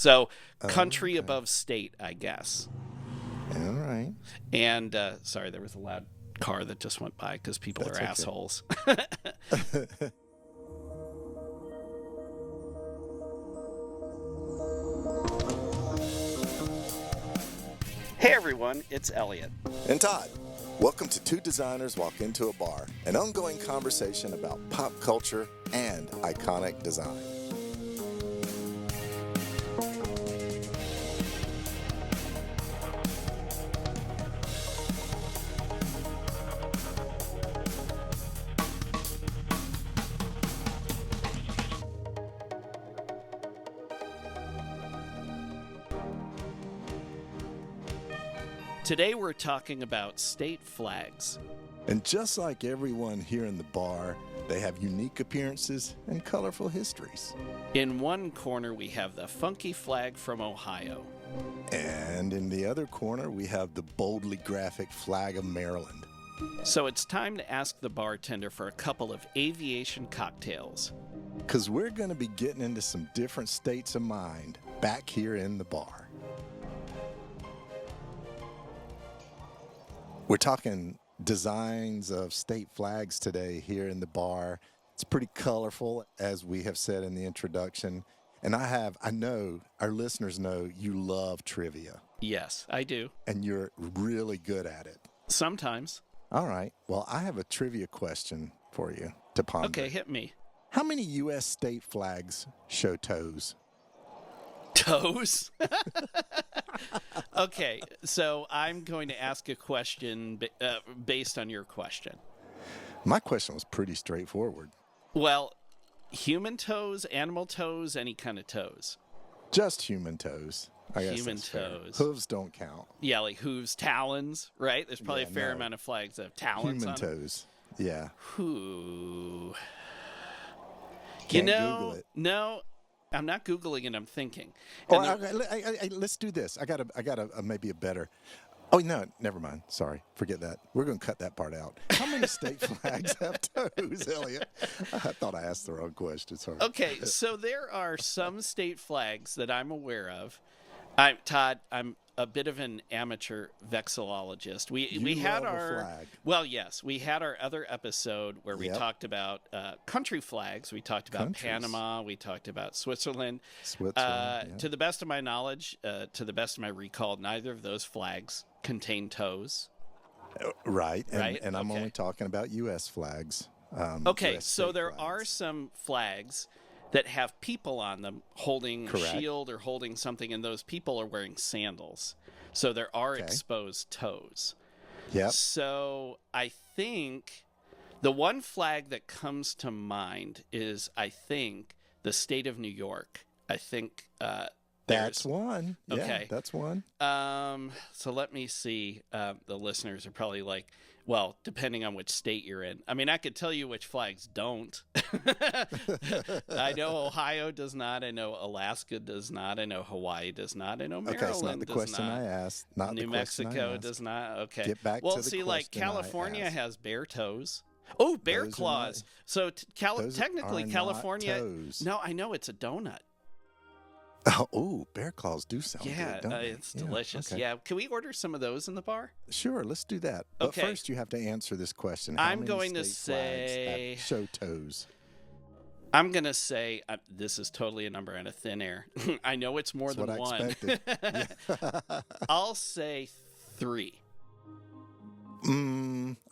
So country Okay. above state, I guess. All right. And sorry, there was a loud car that just went by because people That's are okay. assholes. Hey everyone, it's Elliot. And Todd, welcome to Two Designers Walk Into a Bar, an ongoing conversation about pop culture and iconic design. Today we're talking about state flags. And just like everyone here in the bar, they have unique appearances and colorful histories. In one corner we have the funky flag from Ohio. And in the other corner, we have the boldly graphic flag of Maryland. So it's time to ask the bartender for a couple of aviation cocktails. Because we're going to be getting into some different states of mind back here in the bar. We're talking designs of state flags today here in the bar. It's pretty colorful, as we have said in the introduction. And I know, our listeners know you love trivia. Yes, I do. And you're really good at it. Sometimes. All right. Well, I have a trivia question for you to ponder. Okay, hit me. How many U.S. state flags show toes? Toes? Okay, so I'm going to ask a question based on your question. My question was pretty straightforward. Well, human toes, animal toes, any kind of toes. Just human toes. I guess Human that's fair. toes. Hooves don't count. Yeah, like hooves, talons, right? There's probably Yeah, a fair no. amount of flags that have talons Human on them. toes. Yeah. Who? Can't Google it. No, I'm not Googling it. I'm thinking. Or And the- let's do this. I got a maybe a better. Oh no, never mind. Sorry, forget that. We're going to cut that part out. How many state flags have toes, Elliot? I thought I asked the wrong question. Sorry. Okay, so there are some state flags that I'm aware of. Todd, I'm a bit of an amateur vexillologist. We had love a our flag. Well, yes, we had our other episode where we Yep. talked about country flags. We talked about Countries. Panama. We talked about Switzerland. Switzerland. Yeah. To the best of my knowledge, to the best of my recall, neither of those flags contain toes. Right. Right, And I'm okay. only talking about U.S. flags. Okay, US so state there flags. are some flags that have people on them holding a Correct. shield or holding something, and those people are wearing sandals. So there are Okay. exposed toes. Yep. So I think the one flag that comes to mind is, I think, the state of New York. I think That's one. Yeah, Okay. that's one. So let me see. The listeners are probably like, well, depending on which state you're in. I mean, I could tell you which flags don't. I know Ohio does not. I know Alaska does not. I know Hawaii does not. I know Maryland Okay, it's not the does question not. I asked. Not New the question I Mexico asked. does not. Okay. Get back well, to the see, like question I California asked. has bear toes. Oh, bear Those are claws. not- So Those technically, are not California. toes. No, I know it's a donut. Oh, bear claws do sound Yeah, good, don't they? it's delicious. okay. Yeah, can we order some of those in the bar? Sure, let's do that. But Okay. first, you have to answer this question. How I'm many going to state flags say- have show toes? I'm going to say this is totally a number out of thin air. I know it's more That's than what one. I expected. I'll say 3.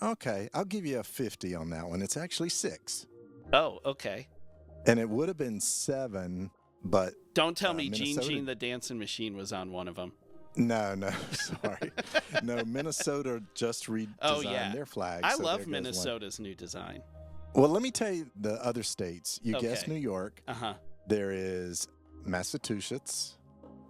Okay, I'll give you a 50 on that one. It's actually 6. Oh, okay. And it would have been 7, but Don't tell me Gene Minnesota- Gene the Dancing Machine was on one of them. no, sorry. No, Minnesota just redesigned Oh, yeah. their flag. I so love there goes one. Minnesota's new design. Well, let me tell you the other states. You guessed Okay. New York. Uh-huh. There is Massachusetts.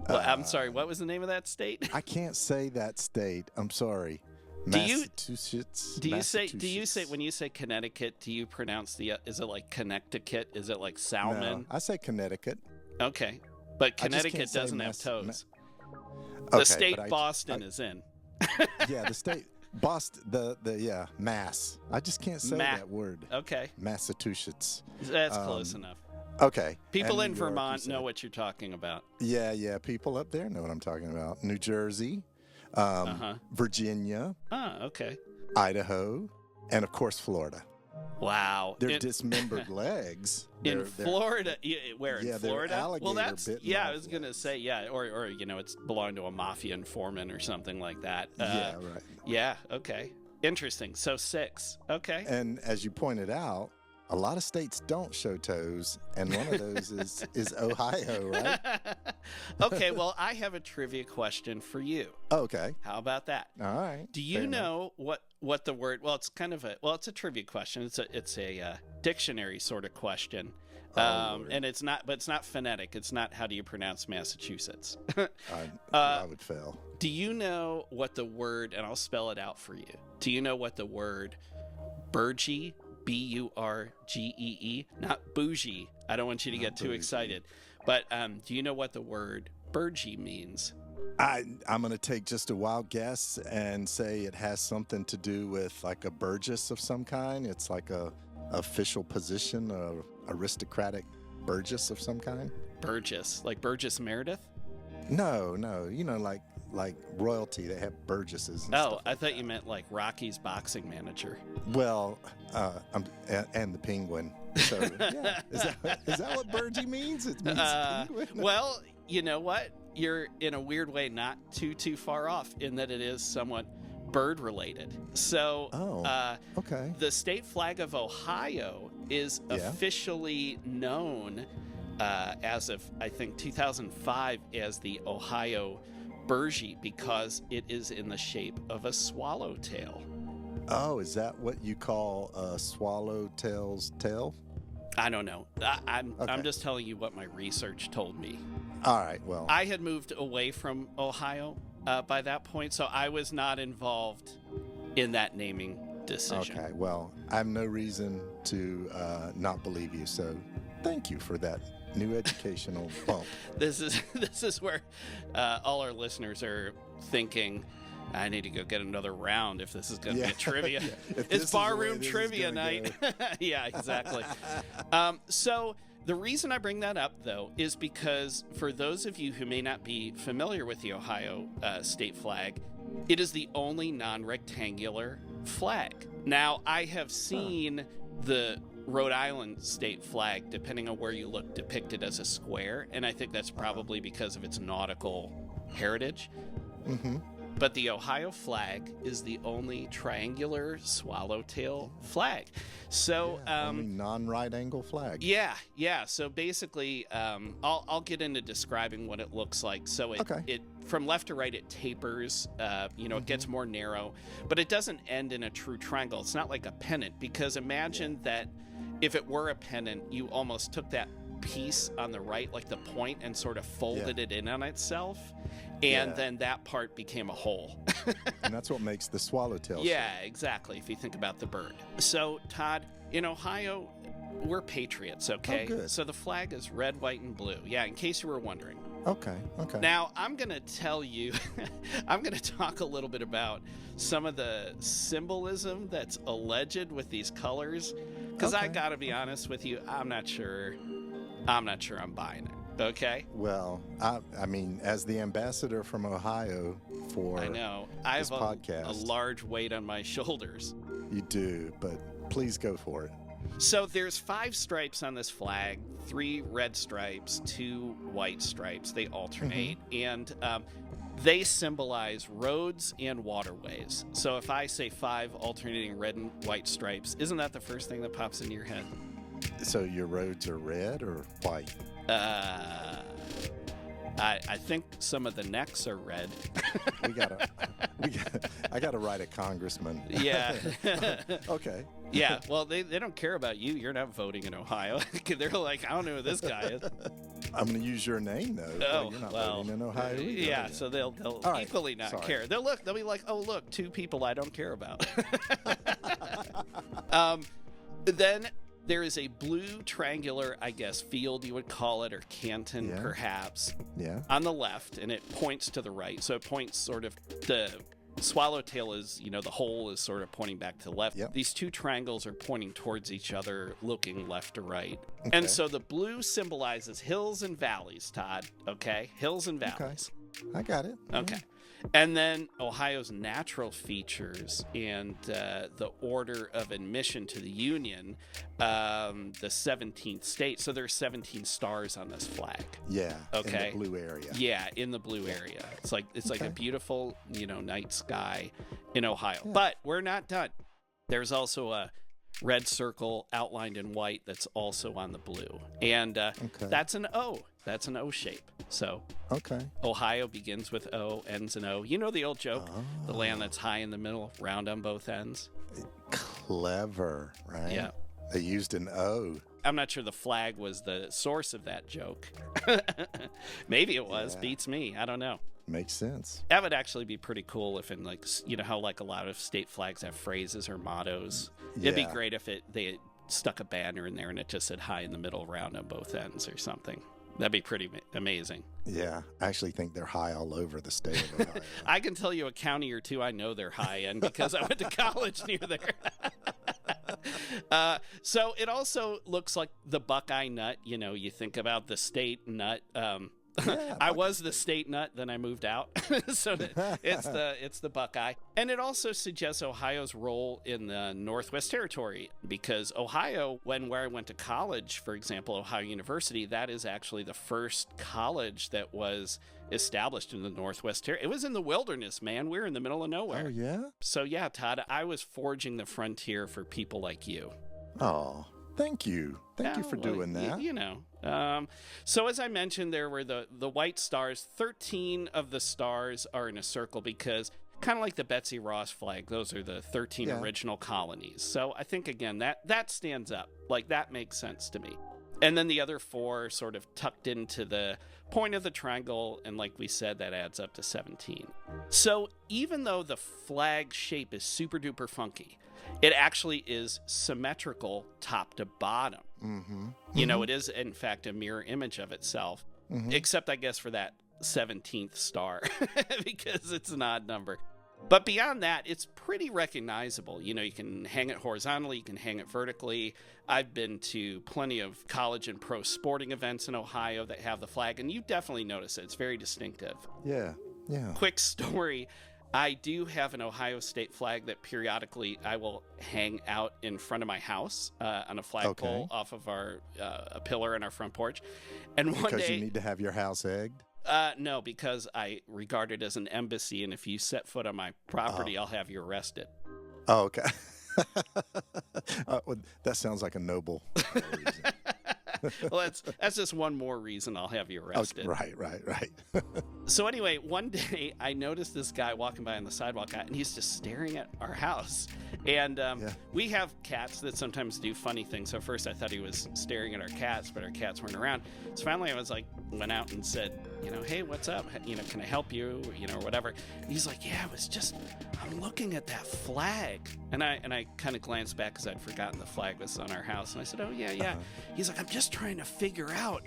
Well, I'm sorry, what was the name of that state? I can't say that state. I'm sorry. Do you- Massachusetts. Do you say Massachusetts. when you say Connecticut, do you pronounce is it like Connecticut? Is it like Salmon? No, I say Connecticut. Okay. But I just can't Connecticut say doesn't have Mass- toes. Okay, The state but Boston is in. Yeah, the state Boston. The Mass. I just can't say Ma- that word. Okay. Massachusetts. That's close enough. Okay. People And in New York, you Vermont said. know what you're talking about. Yeah. People up there know what I'm talking about. New Jersey, Virginia, Okay. Idaho, and of course Florida. Wow. Their dismembered legs. In Florida, where in Florida? Well, that's bitten I off was gonna say or it's belonged to a mafia informant or something like that. yeah, right. Yeah. Okay. Interesting. So 6. Okay. And as you pointed out, a lot of states don't show toes, and one of those is Ohio, right? Okay. Well, I have a trivia question for you. Okay. How about that? All right. Do you know what the word? Well, it's kind of it's a trivia question. It's a dictionary sort of question. And it's not phonetic. It's not how do you pronounce Massachusetts. I would fail. Do you know what the word, and I'll spell it out for you. Do you know what the word burgee, Burgee, not bougie? I don't want you to get too excited. But do you know what the word burgee means? I'm going to take just a wild guess and say it has something to do with like a burgess of some kind. It's like a official position, a aristocratic burgess of some kind. Burgess, like Burgess Meredith? No, like royalty. They have burgesses. And stuff I thought you meant like Rocky's boxing manager. Well, and the penguin. So yeah, is that what burgee means? It means penguin. Well, you know what? You're in a weird way not too far off in that it is somewhat bird related. So, okay. The state flag of Ohio is officially known as of I think 2005 as the Ohio Burgee because it is in the shape of a swallowtail. Oh, is that what you call a swallowtail's tail? I don't know. I'm just telling you what my research told me. All right, well. I had moved away from Ohio by that point, so I was not involved in that naming decision. Okay, well, I have no reason to not believe you, so thank you for that new educational bump. This is where all our listeners are thinking, I need to go get another round if this is going to be a trivia. It's barroom trivia night. Yeah, exactly. So the reason I bring that up, though, is because for those of you who may not be familiar with the Ohio state flag, it is the only non-rectangular flag. Now, I have seen the Rhode Island state flag, depending on where you look, depicted as a square, and I think that's probably because of its nautical heritage. Mm-hmm. But the Ohio flag is the only triangular swallowtail flag. So, only non-right angle flag. Yeah. So basically, I'll get into describing what it looks like. So it from left to right, it tapers. It gets more narrow, but it doesn't end in a true triangle. It's not like a pennant, because imagine that if it were a pennant, you almost took that piece on the right, like the point, and sort of folded it in on itself. And then that part became a hole. And that's what makes the swallowtail. Yeah, exactly, if you think about the bird. So, Todd, in Ohio, we're patriots, okay? Oh, good. So the flag is red, white, and blue. Yeah, in case you were wondering. Okay. Now, I'm going to tell you, I'm going to talk a little bit about some of the symbolism that's alleged with these colors, because I got to be honest with you, I'm not sure I'm buying it. Okay. Well, I mean, as the ambassador from Ohio for I know I have a large weight on my shoulders. You do, but please go for it. So there's 5 stripes on this flag, 3 red stripes, 2 white stripes. They alternate, and they symbolize roads and waterways. So if I say 5 alternating red and white stripes, isn't that the first thing that pops into your head? So your roads are red or white? I think some of the necks are red. I gotta write a congressman. Yeah. Okay. Yeah. Well, they don't care about you. You're not voting in Ohio. They're like, I don't know who this guy is. I'm going to use your name though. Oh, you're not voting in Ohio either. Yeah. So they'll equally not care. They'll be like, oh look, 2 people I don't care about. Then there is a blue triangular, I guess, field you would call it, or canton perhaps, on the left, and it points to the right. So it points sort of the swallowtail is, the hole is sort of pointing back to the left. Yep. These two triangles are pointing towards each other, looking left to right. Okay. And so the blue symbolizes hills and valleys, Todd. Okay? Hills and valleys. I got it. Okay. And then Ohio's natural features and the order of admission to the Union, the 17th state. So there's 17 stars on this flag. Yeah. Okay. In the blue area. Yeah, in the blue area. It's like a beautiful, night sky in Ohio. Yeah. But we're not done. There's also a red circle outlined in white that's also on the blue. And that's an O. That's an O shape. So Ohio begins with O, ends in O. You know the old joke, the land that's high in the middle, round on both ends? Clever, right? Yeah. They used an O. I'm not sure the flag was the source of that joke. Maybe it was. Yeah. Beats me. I don't know. Makes sense. That would actually be pretty cool if in how like a lot of state flags have phrases or mottos. It'd be great if they stuck a banner in there and it just said high in the middle, round on both ends or something. That'd be pretty amazing. Yeah, I actually think they're high all over the state of Ohio. I can tell you a county or two I know they're high in because I went to college near there. So it also looks like the Buckeye nut. You think about the state nut. I was the state nut, then I moved out. So it's the Buckeye. And it also suggests Ohio's role in the Northwest Territory, because Ohio, where I went to college, for example, Ohio University, that is actually the first college that was established in the Northwest Territory. It was in the wilderness, man. We're in the middle of nowhere. Oh, yeah? So yeah, Todd, I was forging the frontier for people like you. Oh, thank you. Thank you for doing that. So as I mentioned, there were the white stars. 13 of the stars are in a circle because, kind of like the Betsy Ross flag, those are the 13 original colonies. So I think, again, that stands up. Like, that makes sense to me. And then the other 4 sort of tucked into the point of the triangle, and like we said, that adds up to 17. So even though the flag shape is super duper funky, it actually is symmetrical top to bottom. It is, in fact, a mirror image of itself, except, I guess, for that 17th star, because it's an odd number. But beyond that, it's pretty recognizable. You can hang it horizontally, you can hang it vertically. I've been to plenty of college and pro sporting events in Ohio that have the flag, and you definitely notice it. It's very distinctive. Yeah. Quick story. I do have an Ohio state flag that periodically I will hang out in front of my house on a flagpole off of a pillar in our front porch. And one day, because you need to have your house egged? No, because I regard it as an embassy, and if you set foot on my property, I'll have you arrested. Oh, okay. Well, that sounds like a noble reason. Well, that's just one more reason I'll have you arrested. Oh, right. So anyway, one day I noticed this guy walking by on the sidewalk, and he's just staring at our house. And we have cats that sometimes do funny things. So first I thought he was staring at our cats, but our cats weren't around. So finally I went out and said, hey, what's up? Can I help you? Or whatever. And he's like, yeah, I'm looking at that flag. And I kind of glanced back because I'd forgotten the flag was on our house. And I said, oh, yeah. He's like, I'm just trying to figure out,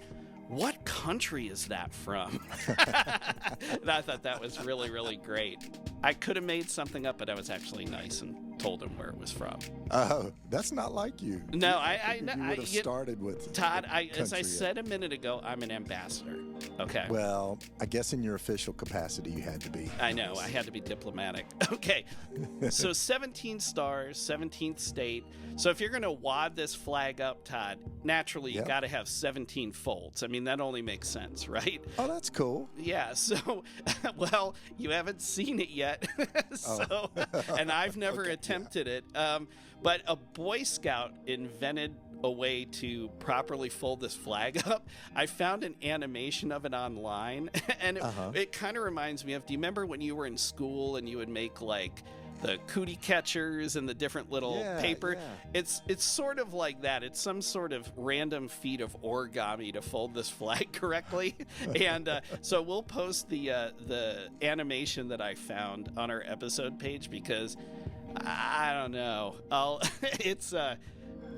what country is that from? And I thought that was really, really great. I could have made something up, but I was actually nice and told him where it was from. Oh, that's not like you. No, you would have started with Todd. As I said a minute ago, I'm an ambassador. Okay. Well, I guess in your official capacity, you had to be. I know. I had to be diplomatic. Okay. So 17 stars, 17th state. So if you're going to wad this flag up, Todd, naturally you got to have 17 folds. I mean, that only makes sense, right? Oh, that's cool. Yeah. So, well, you haven't seen it yet. And I've never attempted it. But a Boy Scout invented a way to properly fold this flag up. I found an animation of it online, and it kind of reminds me of, do you remember when you were in school and you would make like the cootie catchers and the different little paper? Yeah. It's sort of like that. It's some sort of random feat of origami to fold this flag correctly. And so we'll post the animation that I found on our episode page, because I don't know.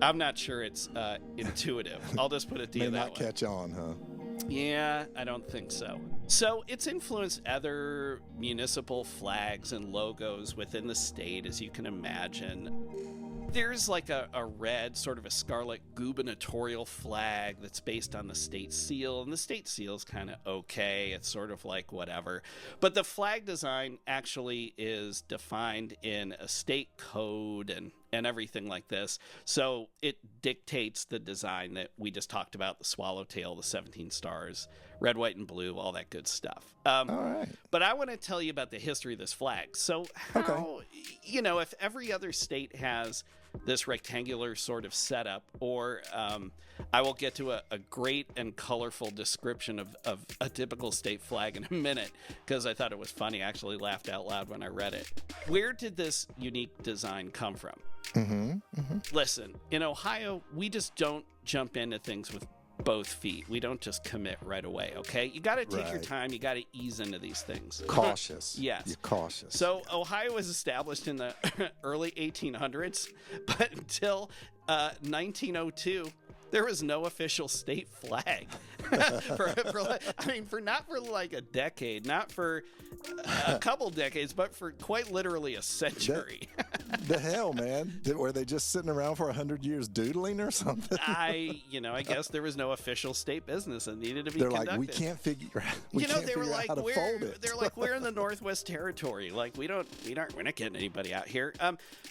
I'm not sure it's intuitive. I'll just put it to you that way. May not catch on, huh? Yeah, I don't think so. So it's influenced other municipal flags and logos within the state, as you can imagine. There's like a red, sort of a scarlet gubernatorial flag that's based on the state seal, and the state seal is kind of okay. It's sort of like whatever. But the flag design actually is defined in a state code and everything like this. So it dictates the design that we just talked about, the swallowtail, the 17 stars, red, white, and blue, all that good stuff. All right. But I want to tell you about the history of this flag. So how, if every other state has this rectangular sort of setup, or I will get to a great and colorful description of a typical state flag in a minute, because I thought it was funny. I actually laughed out loud when I read it. Where did this unique design come from? Listen, in Ohio, we just don't jump into things with both feet. We don't just commit right away, okay? You got to take your time. You got to ease into these things. Cautious. Yes. You're cautious. So Ohio was established in the early 1800s, but until 1902, there was no official state flag. for not for like a decade, not for a couple decades, but for quite literally a century. The hell, man? Were they just sitting around for 100 years doodling or something? I guess there was no official state business that needed to be conducted. They're like, we can't figure out how to fold it. They're like, we're in the Northwest Territory. Like, we're not getting anybody out here.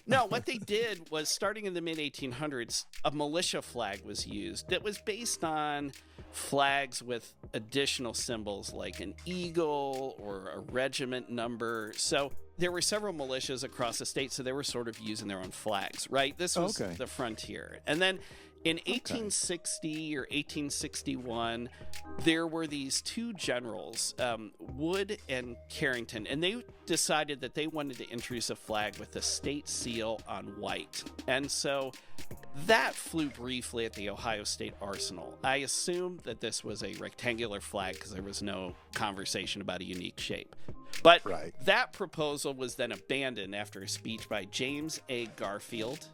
No, what they did was, starting in the mid 1800s, a militia flag was used that was based on flags with additional symbols like an eagle or a regiment number. So there were several militias across the state, so they were sort of using their own flags, right? This was the frontier. And then in 1860 or 1861, there were these two generals, Wood and Carrington, and they decided that they wanted to introduce a flag with the state seal on white. And so that flew briefly at the Ohio State Arsenal. I assume that this was a rectangular flag because there was no conversation about a unique shape. But that proposal was then abandoned after a speech by James A. Garfield,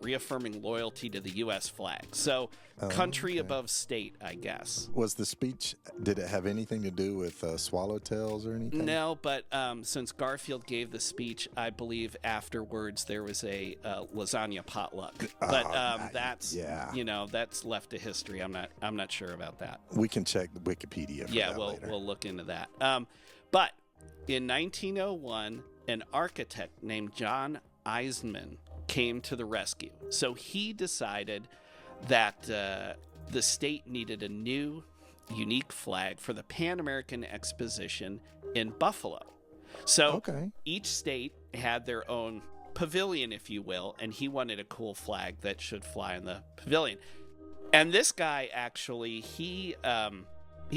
reaffirming loyalty to the U.S. flag. So country above state, I guess. Was the speech, did it have anything to do with swallowtails or anything? No, but since Garfield gave the speech, I believe afterwards there was a lasagna potluck. But that's that's left to history. I'm not sure about that. We can check the Wikipedia for that later. We'll look into that. But in 1901, an architect named John Eisenman came to the rescue. So he decided that the state needed a new, unique flag for the Pan American Exposition in Buffalo. So each state had their own pavilion, if you will, and he wanted a cool flag that should fly in the pavilion. And this guy, actually, he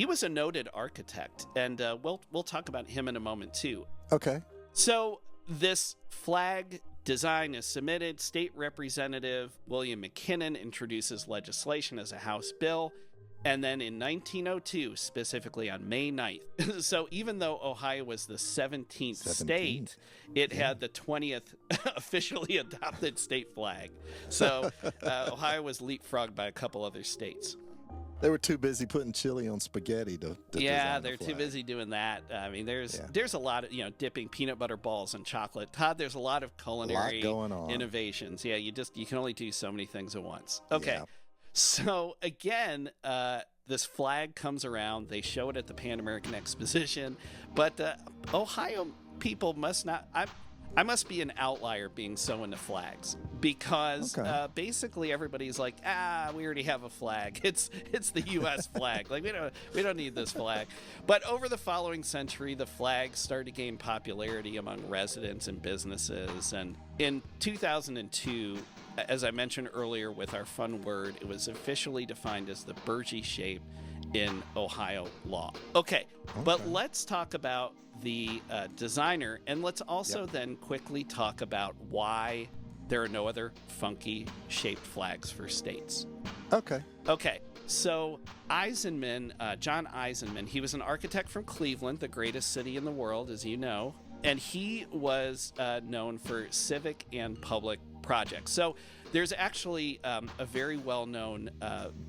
was a noted architect, and we'll talk about him in a moment too. Okay. So this flag design is submitted. State Representative William McKinnon introduces legislation as a House bill. And then in 1902, specifically on May 9th, so even though Ohio was the 17th state, it had the 20th officially adopted state flag. So Ohio was leapfrogged by a couple other states. They were too busy putting chili on spaghetti to design they're the too flag. busy doing that. I mean, there's a lot of, dipping peanut butter balls in chocolate. Todd, there's a lot of culinary innovations. Yeah, you can only do so many things at once. Okay. Yeah. So again, this flag comes around. They show it at the Pan American Exposition, but Ohio people must not. I must be an outlier being so into flags, because basically everybody's like, we already have a flag. It's the U.S. flag. Like we don't need this flag. But over the following century, the flag started to gain popularity among residents and businesses. And in 2002, as I mentioned earlier with our fun word, it was officially defined as the burgee shape in Ohio law. Okay, but let's talk about the designer, and let's also then quickly talk about why there are no other funky shaped flags for states. Okay, so Eisenman, John Eisenman, he was an architect from Cleveland, the greatest city in the world, as you know, and he was known for civic and public projects. So there's actually a very well-known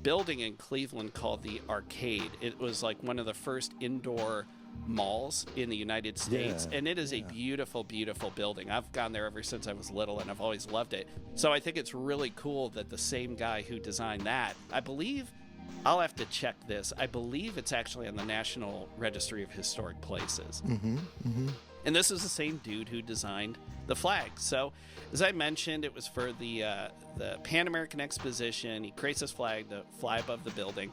building in Cleveland called the Arcade. It was like one of the first indoor malls in the United States, and it is a beautiful, beautiful building. I've gone there ever since I was little, and I've always loved it. So I think it's really cool that the same guy who designed that, I believe, I'll have to check this, I believe it's actually on the National Registry of Historic Places. And this is the same dude who designed the flag. So, as I mentioned, it was for the Pan American Exposition. He creates this flag to fly above the building.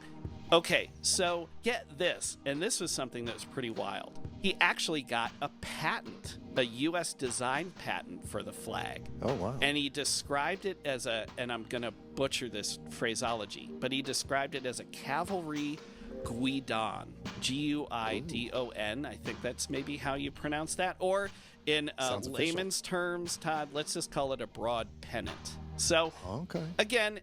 Okay, so get this, and this was something that was pretty wild. He actually got a patent, a U.S. design patent for the flag. Oh, wow. And he described it as and I'm going to butcher this phraseology, but he described it as a cavalry guidon, Guidon. I think that's maybe how you pronounce that. Or in layman's terms, Todd, let's just call it a broad pennant. So, again,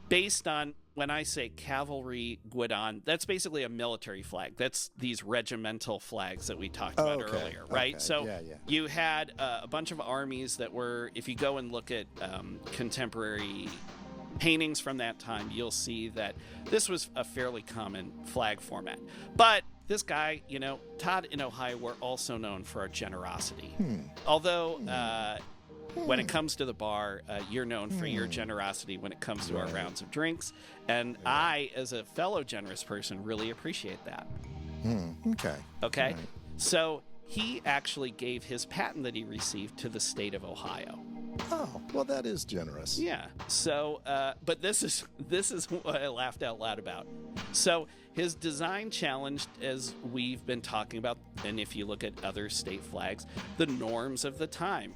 based on when I say cavalry guidon, that's basically a military flag. That's these regimental flags that we talked about earlier, right? Okay. So you had a bunch of armies that were, if you go and look at contemporary paintings from that time, you'll see that this was a fairly common flag format. But this guy, Todd in Ohio, we're also known for our generosity. Although when it comes to the bar, you're known for your generosity when it comes to our rounds of drinks. And I, as a fellow generous person, really appreciate that. Okay? Right. So he actually gave his patent that he received to the state of Ohio. Oh, well, that is generous. Yeah. So, but this is what I laughed out loud about. So his design challenged, as we've been talking about, and if you look at other state flags, the norms of the time.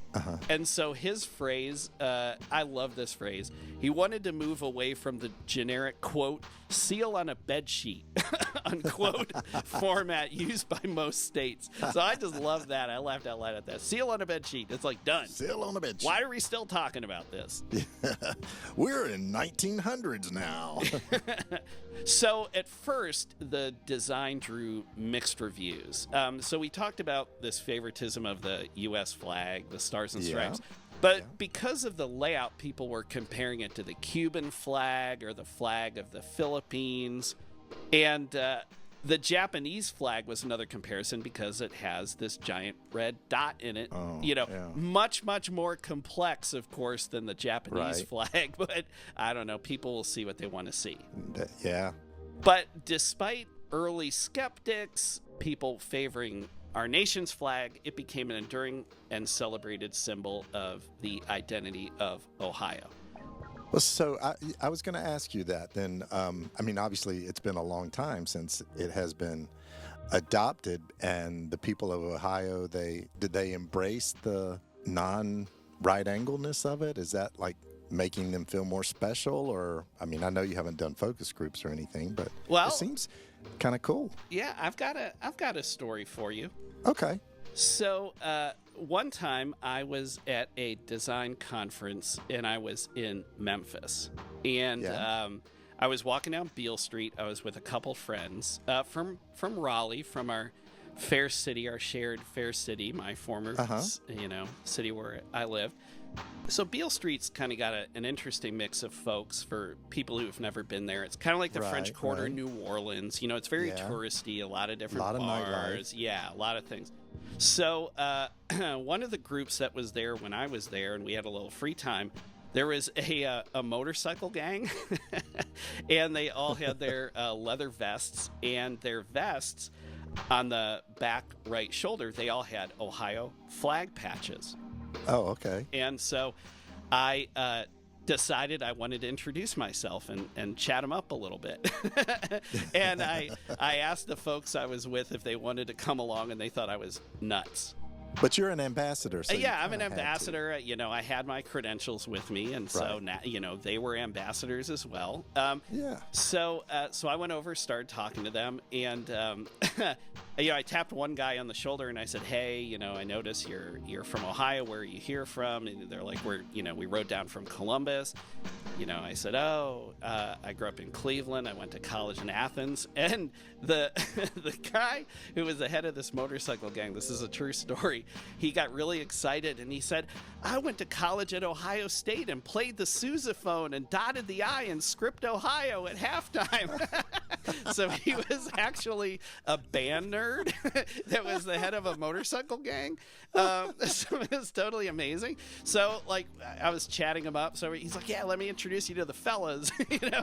And so his phrase, I love this phrase. He wanted to move away from the generic, quote, seal on a bed sheet, unquote, format used by most states. So I just love that. I laughed out loud at that. Seal on a bed sheet. It's like done. Seal on a bed sheet. Why are we still talking about this? We're in 1900s now. So at first, the design drew mixed reviews. So we talked about this favoritism of the U.S. flag, the stars and stripes. But because of the layout, people were comparing it to the Cuban flag or the flag of the Philippines. And the Japanese flag was another comparison because it has this giant red dot in it. Much, much more complex, of course, than the Japanese flag. But I don't know. People will see what they want to see. But despite early skeptics, people favoring our nation's flag, it became an enduring and celebrated symbol of the identity of Ohio. Well, so I was going to ask you that then. I mean, obviously, it's been a long time since it has been adopted, and the people of Ohio, did they embrace the non-right angleness of it? Is that like making them feel more special? Or, I mean, I know you haven't done focus groups or anything, but it seems kind of cool. Yeah, I've got a story for you. Okay. So one time I was at a design conference and I was in Memphis, and I was walking down Beale Street. I was with a couple friends from Raleigh, from our fair city, our shared fair city, my former city where I lived. So Beale Street's kind of got an interesting mix of folks for people who've never been there. It's kind of like the French Quarter in New Orleans. It's very touristy, a lot of different bars. A lot of things. So one of the groups that was there when I was there, and we had a little free time, there was a motorcycle gang, and they all had their leather vests, and their vests on the back right shoulder, they all had Ohio flag patches. Oh, okay. And so I decided I wanted to introduce myself and chat them up a little bit. And I asked the folks I was with if they wanted to come along, and they thought I was nuts. But you're an ambassador. So I'm an ambassador. I had my credentials with me, and so now, they were ambassadors as well. So I went over, started talking to them, and I tapped one guy on the shoulder and I said, "Hey, I notice you're from Ohio. Where are you here from?" And they're like, we rode down from Columbus." I said, I grew up in Cleveland. I went to college in Athens. And the guy who was the head of this motorcycle gang, this is a true story, story. He got really excited and he said, I went to college at Ohio State and played the sousaphone and dotted the I in Script, Ohio at halftime. So he was actually a band nerd that was the head of a motorcycle gang. So it was totally amazing. So like I was chatting him up. So he's like, yeah, let me introduce you to the fellas,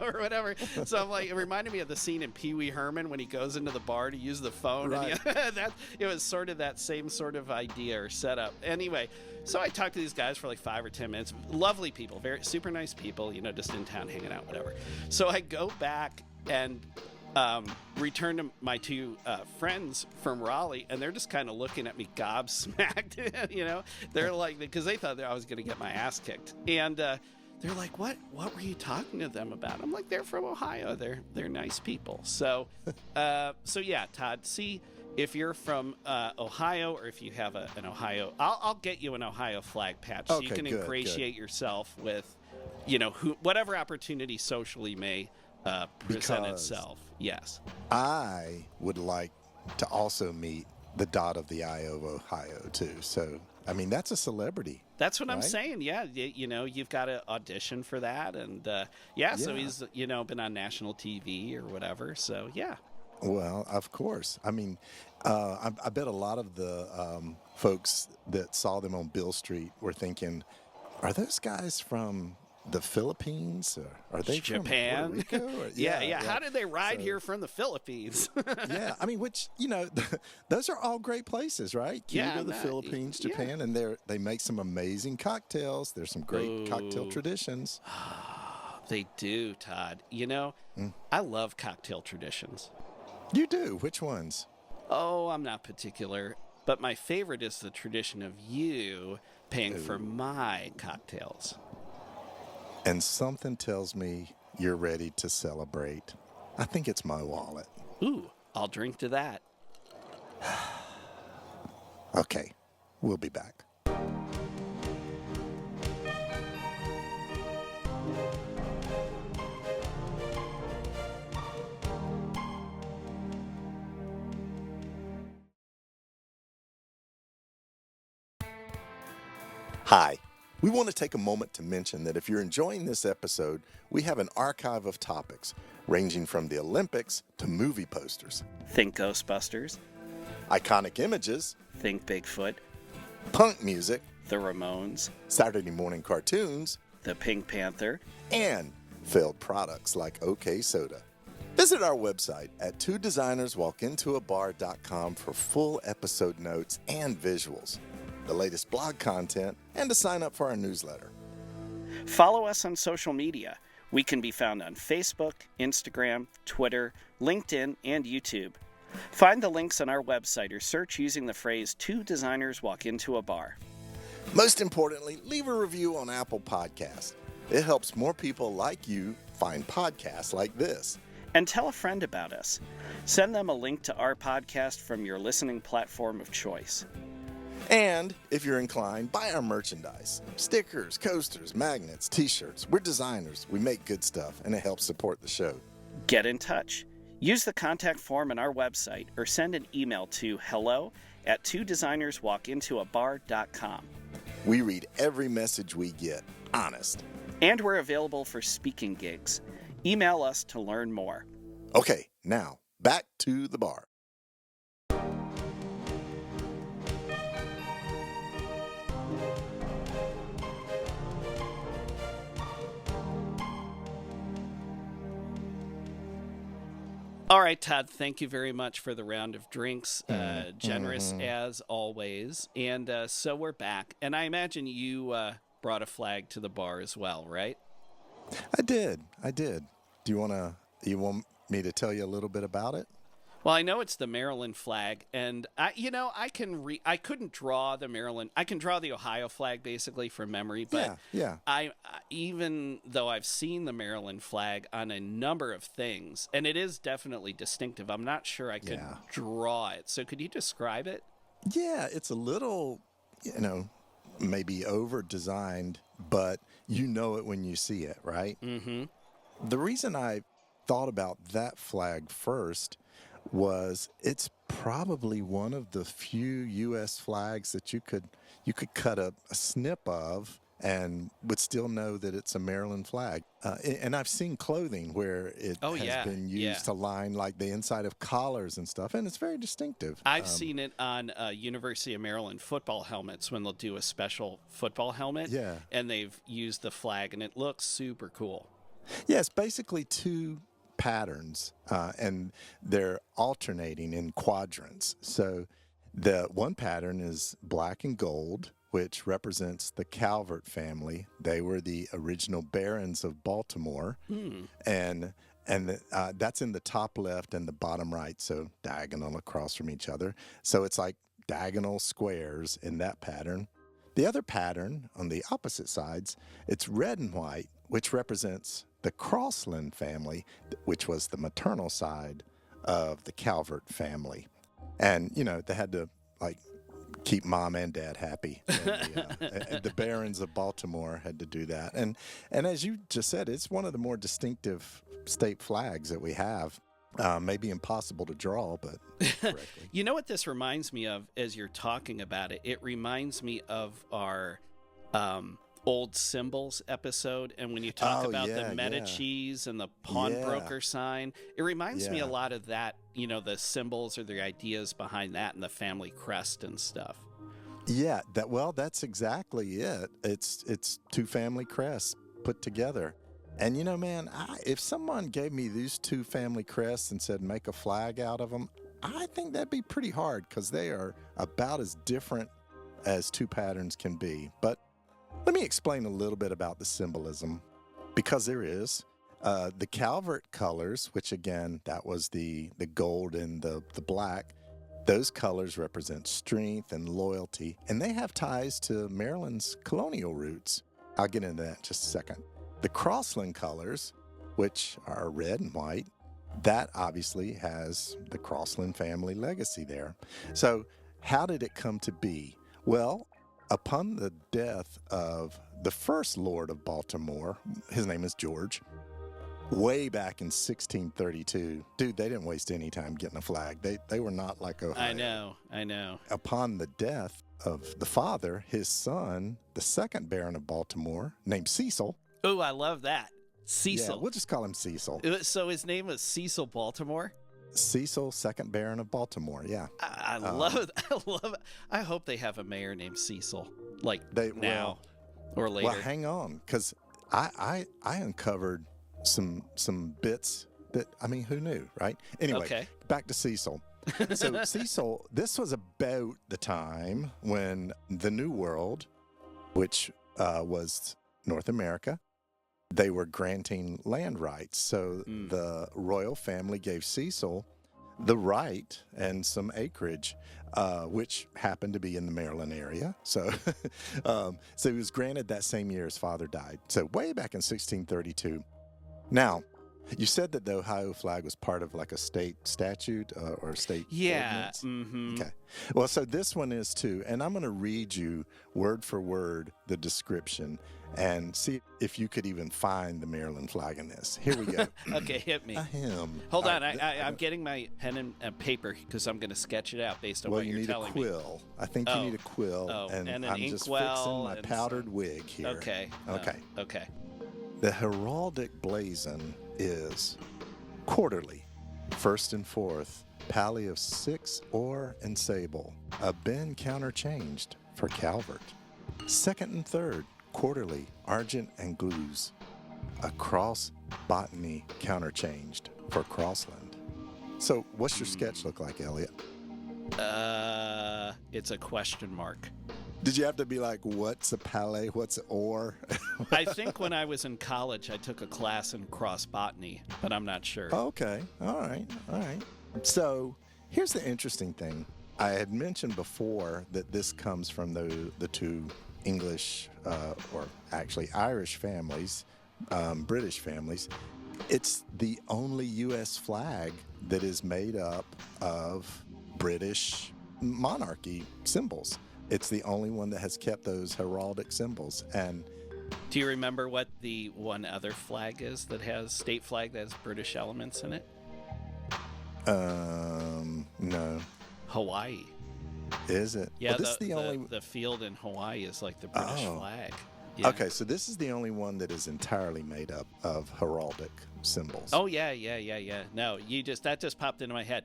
or whatever. So I'm like, it reminded me of the scene in Pee Wee Herman when he goes into the bar to use the phone. Right. And it was sort of that same sort of idea or setup. Anyway, so I talked to these guys for like 5 or 10 minutes. Lovely people, very super nice people, just in town hanging out, whatever. So I go back and return to my 2 friends from Raleigh, and they're just kind of looking at me gobsmacked. They're like, because they thought that I was going to get my ass kicked, and they're like, what were you talking to them about? I'm like, they're from Ohio, they're nice people. So yeah, Todd, see if you're from Ohio, or if you have an Ohio, I'll get you an Ohio flag patch, so you can ingratiate yourself with whatever opportunity socially may present itself. Yes. I would like to also meet the dot of the I of Ohio too. So, I mean, that's a celebrity. That's what I'm saying. Yeah. You've got to audition for that. And so he's, been on national TV or whatever. So, yeah. Well, of course. I mean, I bet a lot of the folks that saw them on Bill Street were thinking, are those guys from the Philippines? Or are they Japan? from Puerto Rico? Yeah. How did they ride here from the Philippines? Yeah. I mean, which, those are all great places, right? Cuba, the Philippines, Japan, and they make some amazing cocktails. There's some great cocktail traditions. They do, Todd. I love cocktail traditions. You do? Which ones? Oh, I'm not particular, but my favorite is the tradition of you paying for my cocktails. And something tells me you're ready to celebrate. I think it's my wallet. Ooh, I'll drink to that. Okay, we'll be back. Hi. We want to take a moment to mention that if you're enjoying this episode, we have an archive of topics ranging from the Olympics to movie posters. Think Ghostbusters. Iconic images. Think Bigfoot. Punk music. The Ramones. Saturday morning cartoons. The Pink Panther. And failed products like OK Soda. Visit our website at twodesignerswalkintoabar.com for full episode notes and visuals, the latest blog content, and to sign up for our newsletter. Follow us on social media. We can be found on Facebook, Instagram, Twitter, LinkedIn, and YouTube. Find the links on our website or search using the phrase 2 designers walk into a bar. Most importantly, leave a review on Apple Podcasts. It helps more people like you find podcasts like this. And tell a friend about us. Send them a link to our podcast from your listening platform of choice. And if you're inclined, buy our merchandise. Stickers, coasters, magnets, t-shirts. We're designers. We make good stuff, and it helps support the show. Get in touch. Use the contact form on our website or send an email to hello@twodesignerswalkintoabar.com. We read every message we get. Honest. And we're available for speaking gigs. Email us to learn more. Okay, now, back to the bar. All right, Todd, thank you very much for the round of drinks. Generous as always. And so we're back. And I imagine you brought a flag to the bar as well, right? I did. Do you want me to tell you a little bit about it? Well, I know it's the Maryland flag, and I couldn't draw the Maryland. I can draw the Ohio flag basically from memory, but yeah. I even though I've seen the Maryland flag on a number of things, and it is definitely distinctive, I'm not sure I could draw it. So could you describe it? Yeah, it's a little, maybe over-designed, but you know it when you see it, right? Mm-hmm. The reason I thought about that flag first was it's probably one of the few U.S. flags that you could cut a snip of and would still know that it's a Maryland flag. And I've seen clothing where it Oh has yeah, been yeah. used to line like the inside of collars and stuff, and it's very distinctive. I've seen it on University of Maryland football helmets when they'll do a special football helmet, Yeah. and they've used the flag, and it looks super cool. Yeah, it's basically two patterns, and they're alternating in quadrants. So the one pattern is black and gold, which represents the Calvert family. They were the original barons of Baltimore, and that's in the top left and the bottom right, so diagonal across from each other. So it's like diagonal squares in that pattern. The other pattern on the opposite sides, it's red and white, which represents the Crossland family, which was the maternal side of the Calvert family. And, they had to, like, keep mom and dad happy. And the barons of Baltimore had to do that. And as you just said, it's one of the more distinctive state flags that we have. Maybe impossible to draw, but correctly. You know what this reminds me of as you're talking about it? It reminds me of our old symbols episode. And when you talk about the Medicis and the pawnbroker sign, it reminds me a lot of that, the symbols or the ideas behind that and the family crest and stuff. Yeah, that's exactly it. It's two family crests put together. And man, if someone gave me these two family crests and said make a flag out of them, I think that'd be pretty hard because they are about as different as two patterns can be. But let me explain a little bit about the symbolism, because there is. The Calvert colors, which again, that was the gold and the black, those colors represent strength and loyalty, and they have ties to Maryland's colonial roots. I'll get into that in just a second. The Crossland colors, which are red and white, that obviously has the Crossland family legacy there. So how did it come to be? Well, upon the death of the first Lord of Baltimore, his name is George, way back in 1632, dude, they didn't waste any time getting a flag. They were not like Ohio. I know. Upon the death of the father, his son, the second Baron of Baltimore, named Cecil. Oh, I love that. Cecil. Yeah, we'll just call him Cecil. So his name was Cecil Baltimore? Cecil, second Baron of Baltimore, yeah. I love it. I love it. I hope they have a mayor named Cecil, like now or later. Well, hang on, because I uncovered some bits that, who knew, right? Anyway, back to Cecil. So Cecil, this was about the time when the New World, which was North America, they were granting land rights. So the royal family gave Cecil the right and some acreage, which happened to be in the Maryland area. So, so he was granted that same year his father died. So way back in 1632. Now, you said that the Ohio flag was part of like a state statute or state ordinance? Mm-hmm. Okay. Well, so this one is too. And I'm going to read you word for word the description and see if you could even find the Maryland flag in this. Here we go. Okay, hit me. A hymn. Hold on. I'm getting my pen and paper because I'm going to sketch it out based on what you're telling me. Well, you need a quill. I think you need a quill. And an I'm just fixing my powdered wig here. Okay. Okay. The heraldic blazon is quarterly, first and fourth, pally of 6 or and sable, a ben counterchanged for Calvert. Second and third, quarterly, argent and glues, a cross botany counterchanged for Crossland. So what's your sketch look like, Elliot? It's a question mark. Did you have to be like, what's a palais, what's or? I think when I was in college, I took a class in cross botany, but I'm not sure. Okay. All right. So here's the interesting thing. I had mentioned before that this comes from the two English, or actually Irish families, British families. It's the only U.S. flag that is made up of British monarchy symbols. It's the only one that has kept those heraldic symbols. And do you remember what the one other flag is that has state flag that has British elements in it? No. Hawaii. Is it? Yeah, Well, this is the only. the field in Hawaii is like the British Oh. flag. Yeah. Okay, so this is the only one that is entirely made up of heraldic symbols. Oh yeah. No, that just popped into my head.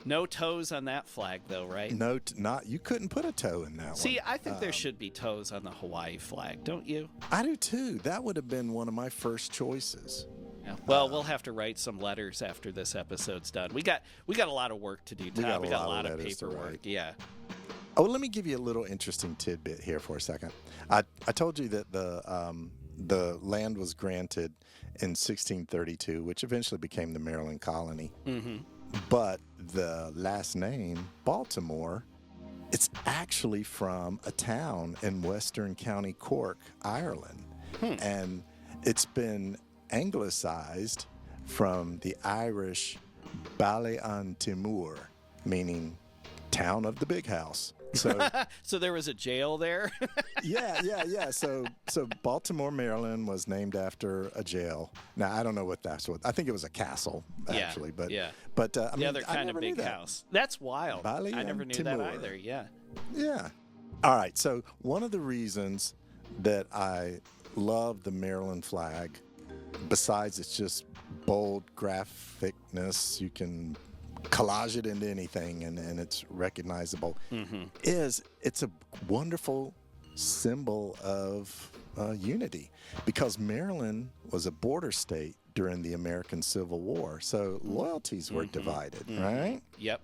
No toes on that flag though, right? No, not you couldn't put a toe in that one. See, I think there should be toes on the Hawaii flag, don't you? I do too. That would have been one of my first choices. Yeah. Well, we'll have to write some letters after this episode's done. We got a lot of work to do, Todd. We got a lot of paperwork. Yeah. Oh, let me give you a little interesting tidbit here for a second. I told you that the land was granted in 1632, which eventually became the Maryland colony. Mm-hmm. But the last name, Baltimore, it's actually from a town in Western County Cork, Ireland. And it's been anglicized from the Irish Bally an Timor, meaning town of the big house. So, so there was a jail there. yeah. So Baltimore, Maryland was named after a jail. Now I don't know what that's what. I think it was a castle actually, but yeah. But I the mean, other kind of big house. That's wild. Bally I never an knew that Timor. either. Yeah. Yeah. All right. So one of the reasons that I love the Maryland flag, besides its just bold graphicness, you can collage it into anything and it's recognizable, is it's a wonderful symbol of unity, because Maryland was a border state during the American Civil War, so loyalties were divided, right? Yep.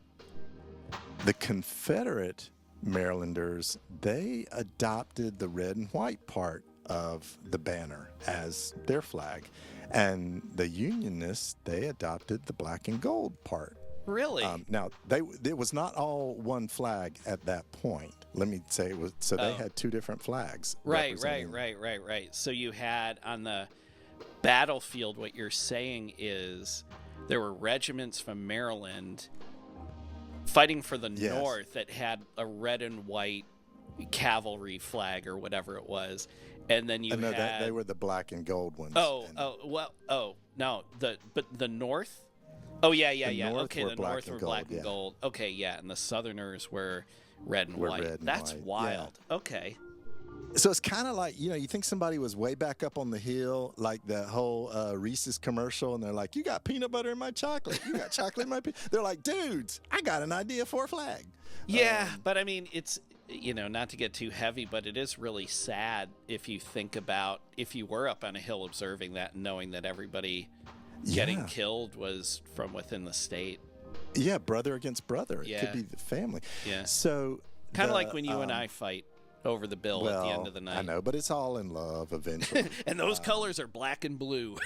The Confederate Marylanders, they adopted the red and white part of the banner as their flag, and the Unionists, they adopted the black and gold part. Really? Now, it was not all one flag at that point. Let me say it was. So they had two different flags. Right. So you had on the battlefield, what you're saying is there were regiments from Maryland fighting for the North that had a red and white cavalry flag or whatever it was. And then you had... they were the black and gold ones. No. But the North... Oh, yeah. North Okay, the North were black and yeah. gold. Okay, yeah, and the Southerners were red and white. Red and That's white. wild. Yeah. Okay. So it's kind of like, you think somebody was way back up on the hill, like the whole Reese's commercial, and they're like, you got peanut butter in my chocolate. You got chocolate in my peanut. They're like, dudes, I got an idea for a flag. Yeah, but I mean, it's, not to get too heavy, but it is really sad if you think about if you were up on a hill observing that and knowing that everybody getting killed was from within the state. Yeah, brother against brother. It Yeah. could be the family. Yeah. So kind of like when you and I fight over the bill at the end of the night. I know, but it's all in love eventually. And those colors are black and blue.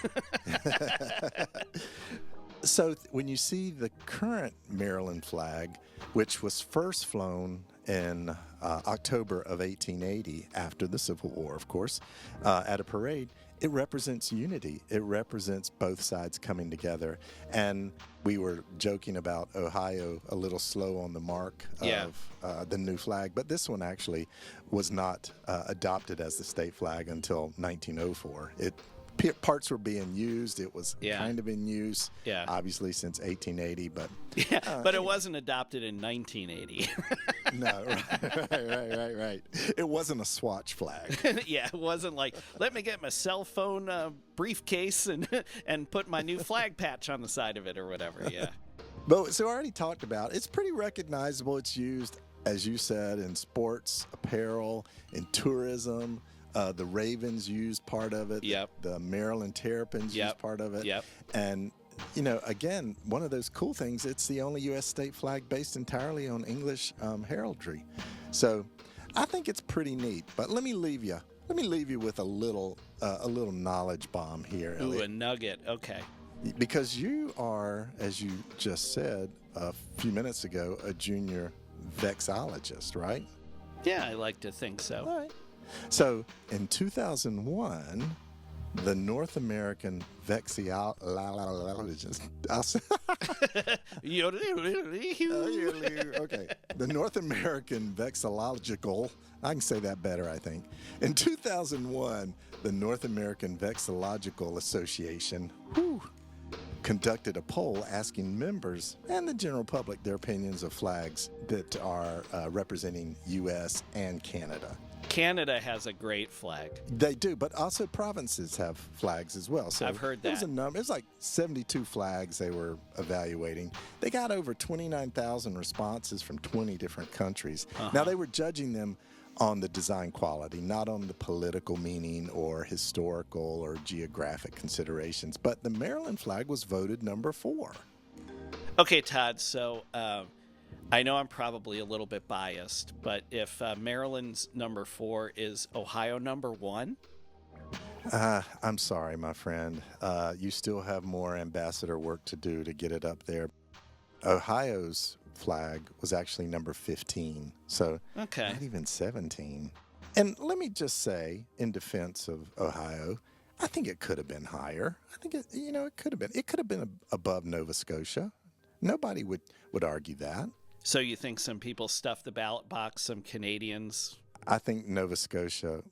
So when you see the current Maryland flag, which was first flown in October of 1880, after the Civil War, of course, at a parade, it represents unity. It represents both sides coming together. And we were joking about Ohio a little slow on the mark of the new flag, but this one actually was not adopted as the state flag until 1904. Parts were being used. It was kind of in use, obviously, since 1880. But but it wasn't adopted in 1980. No, right. It wasn't a swatch flag. Yeah, it wasn't like, let me get my cell phone briefcase and put my new flag patch on the side of it or whatever, yeah. But so I already talked about, it's pretty recognizable. It's used, as you said, in sports, apparel, in tourism. The Ravens used part of it. Yep. The Maryland Terrapins used part of it. Yep. And, again, one of those cool things, it's the only U.S. state flag based entirely on English heraldry. So I think it's pretty neat. But let me leave you with a little knowledge bomb here, Elliot. Ooh, a nugget. Okay. Because you are, as you just said a few minutes ago, a junior vexillologist, right? Yeah, I like to think so. All right. So in 2001, the North American vexillologist. Okay. The North American Vexillological, I can say that better, I think. In 2001, the North American Vexillological Association conducted a poll asking members and the general public their opinions of flags that are representing U.S. and Canada. Canada has a great flag. They do, but also provinces have flags as well. So I've heard It was that. a number. It was like 72 flags they were evaluating. They got over 29,000 responses from 20 different countries. Now, they were judging them on the design quality, not on the political meaning or historical or geographic considerations. But the Maryland flag was voted number 4. Okay, Todd, so I know I'm probably a little bit biased, but if Maryland's number 4, is Ohio number 1? I'm sorry, my friend. You still have more ambassador work to do to get it up there. Ohio's flag was actually number 15, so Okay. not even 17. And let me just say, in defense of Ohio, I think it could have been higher. I think it could have been. It could have been above Nova Scotia. Nobody would argue that. So you think some people stuffed the ballot box, some Canadians? I think Nova Scotia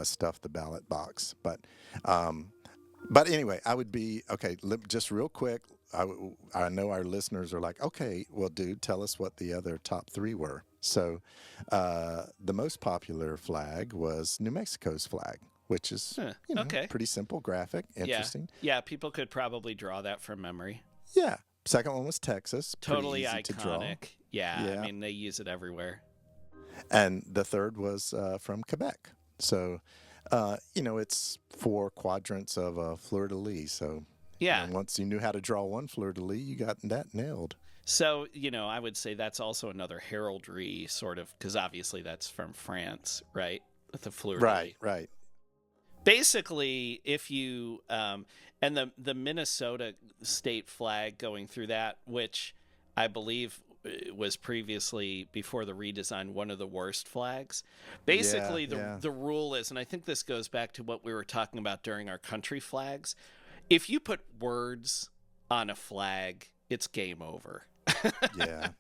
stuffed the ballot box, but anyway, I would be okay. Just real quick, I know our listeners are like, okay, well, dude, tell us what the other top 3 were. So, the most popular flag was New Mexico's flag, which is okay. pretty simple graphic, interesting. Yeah, people could probably draw that from memory. Yeah. Second one was Texas. Totally pretty easy to draw. iconic. Yeah, I mean, they use it everywhere. And the third was from Quebec. So, it's 4 quadrants of a fleur-de-lis. So, Yeah. once you knew how to draw one fleur-de-lis, you got that nailed. So, I would say that's also another heraldry sort of, because obviously that's from France, right? With the fleur de lis. Right. Basically, if you and the Minnesota state flag going through that, which I believe was previously, before the redesign, one of the worst flags. Basically, the rule is, and I think this goes back to what we were talking about during our country flags, if you put words on a flag, it's game over.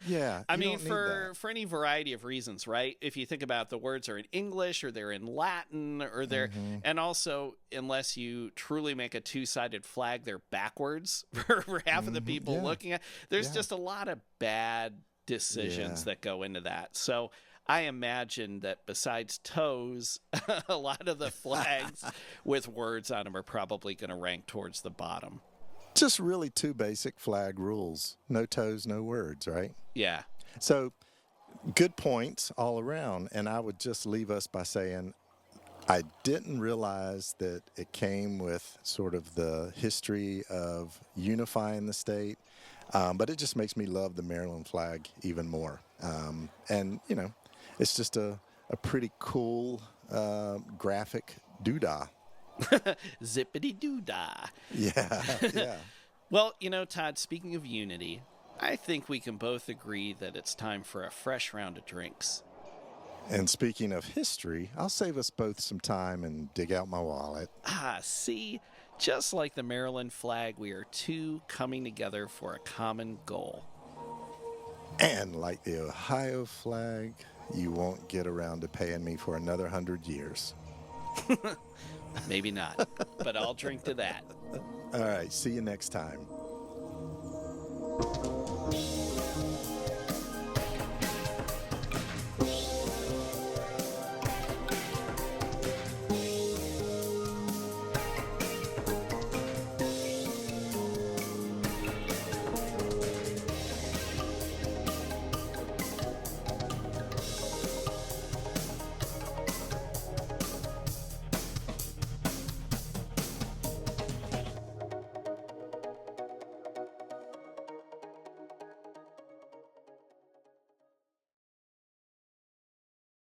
Yeah. I mean, for any variety of reasons, right? If you think about, the words are in English or they're in Latin or they're, and also, unless you truly make a 2-sided flag, they're backwards for half of the people looking at. There's just a lot of bad decisions that go into that. So I imagine that besides toes, a lot of the flags with words on them are probably going to rank towards the bottom. Just really 2 basic flag rules. No toes, no words, right? Yeah. So, good points all around. And I would just leave us by saying, I didn't realize that it came with sort of the history of unifying the state. But it just makes me love the Maryland flag even more. And, it's just a pretty cool graphic doodah. Zippity doo dah. Yeah. Well, Todd, speaking of unity, I think we can both agree that it's time for a fresh round of drinks. And speaking of history, I'll save us both some time and dig out my wallet. See, just like the Maryland flag, we are 2 coming together for a common goal. And like the Ohio flag, you won't get around to paying me for another 100 years. Maybe not, but I'll drink to that. All right, see you next time.